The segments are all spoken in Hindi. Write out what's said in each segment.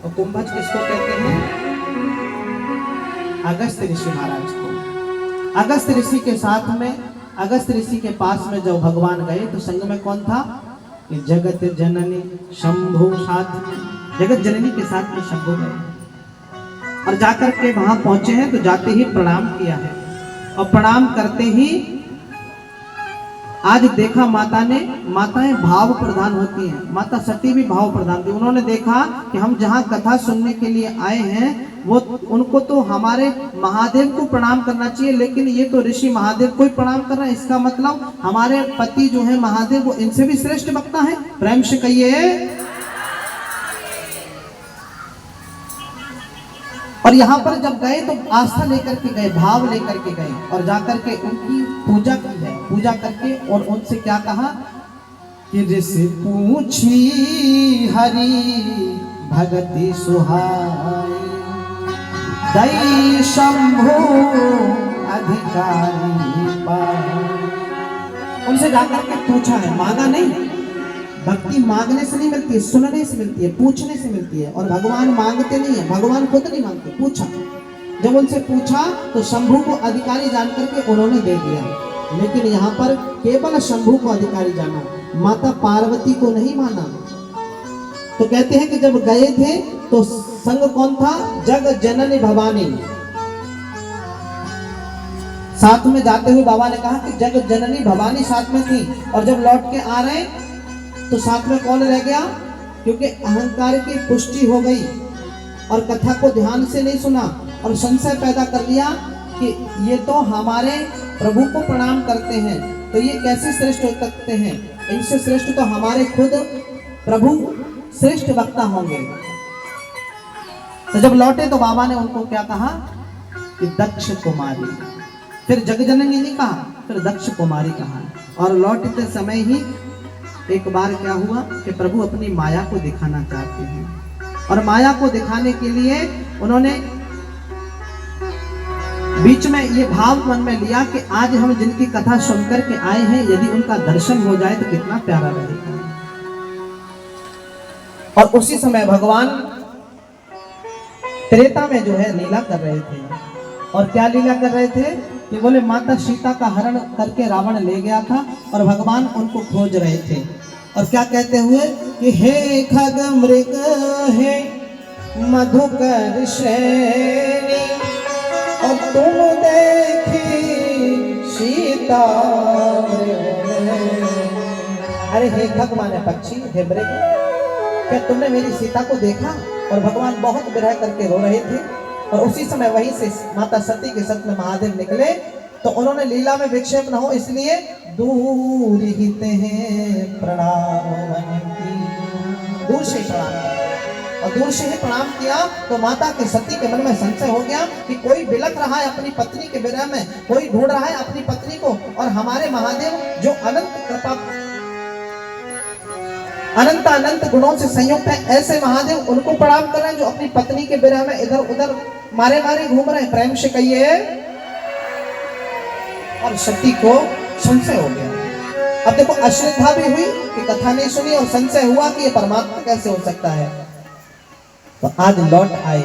और कुंभज किसको कहते हैं? अगस्त्य ऋषि महाराज को। अगस्त्य ऋषि के साथ में, अगस्त्य ऋषि के पास में जब भगवान गए तो संग में कौन था? कि जगत जननी शंभु साथ में, जगत जननी के साथ में शंभु गए और जाकर के वहां पहुंचे हैं। तो जाते ही प्रणाम किया है और प्रणाम करते ही आज देखा माता ने, माताएं भाव प्रधान होती हैं, माता सती भी भाव प्रधान थी। उन्होंने देखा कि हम जहां कथा सुनने के लिए आए हैं वो उनको तो हमारे महादेव को प्रणाम करना चाहिए, लेकिन ये तो ऋषि महादेव को ही प्रणाम कर रहे हैं। इसका मतलब हमारे पति जो है महादेव वो इनसे भी श्रेष्ठ वक्ता है। प्रेम से कहिए। और यहाँ पर जब गए तो आस्था लेकर के गए, भाव लेकर के गए और जाकर के उनकी पूजा की है। पूजा करके और उनसे क्या कहा कि ऋषि पूछी हरि भगति सुहाई, दई शंभु अधिकारी पाई। उनसे जाकर के पूछा है, मांगा नहीं। भक्ति मांगने से नहीं मिलती है, सुनने से मिलती है, पूछने से मिलती है। और भगवान मांगते नहीं है, भगवान खुद नहीं मांगते, पूछा। जब उनसे पूछा तो शंभु को अधिकारी जान करके उन्होंने दे दिया। लेकिन यहाँ पर केवल शंभु को अधिकारी जाना, माता पार्वती को नहीं माना। तो कहते हैं कि जब गए थे तो संग कौन था? जग जननी भवानी। साथ में जाते हुए बाबा ने कहा कि जग जननी भवानी साथ में थी। और जब लौट के आ रहे तो साथ में कौन रह गया? क्योंकि अहंकार की पुष्टि हो गई और कथा को ध्यान से नहीं सुना और संशय पैदा कर लिया कि ये तो हमारे प्रभु को प्रणाम करते हैं, तो ये कैसे श्रेष्ठ हो सकते हैं? इनसे श्रेष्ठ तो हमारे खुद प्रभु श्रेष्ठ वक्ता होंगे। तो जब लौटे तो बाबा ने उनको क्या कहा कि दक्ष कुमारी। फिर जगजननी नहीं कहा, फिर दक्ष कुमारी कहा। और लौटते समय ही एक बार क्या हुआ कि प्रभु अपनी माया को दिखाना चाहते हैं और माया को दिखाने के लिए उन्होंने बीच में ये भाव मन में लिया कि आज हम जिनकी कथा सुनकर के आए हैं, यदि उनका दर्शन हो जाए तो कितना प्यारा रहेगा। और उसी समय भगवान त्रेता में जो है लीला कर रहे थे। और क्या लीला कर रहे थे कि बोले माता सीता का हरण करके रावण ले गया था और भगवान उनको खोज रहे थे। और क्या कहते हुए कि हे खग मृग हे मधुकर श्रेणी, और तुम देखी सीता। अरे हे खग माने पक्षी, हे मृग, क्या तुमने मेरी सीता को देखा? और भगवान बहुत विरह करके रो रहे थे। और उसी समय वहीं से माता सती के सत में महादेव निकले। तो उन्होंने लीला में विक्षेप न हो इसलिए दूर हित हैं प्रणाम, दूर से प्रणाम। और दूर से ही प्रणाम किया तो माता के सती के मन में संशय हो गया कि कोई बिलख रहा है अपनी पत्नी के विरह में, कोई ढूंढ रहा है अपनी पत्नी को। और हमारे महादेव जो अनंत कृपा, अनंत अनंत गुणों से संयुक्त है, ऐसे महादेव उनको प्रणाम कर रहे हैं जो अपनी पत्नी के विरह में इधर उधर मारे मारे घूम रहे हैं। प्रेम से कहिए। और सती को संशय हो गया। अब देखो, अश्रद्धा भी हुई कि कथा नहीं सुनी और संशय हुआ कि ये परमात्मा कैसे हो सकता है। तो आज लौट आए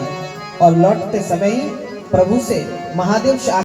और लौटते समय ही प्रभु से, महादेव से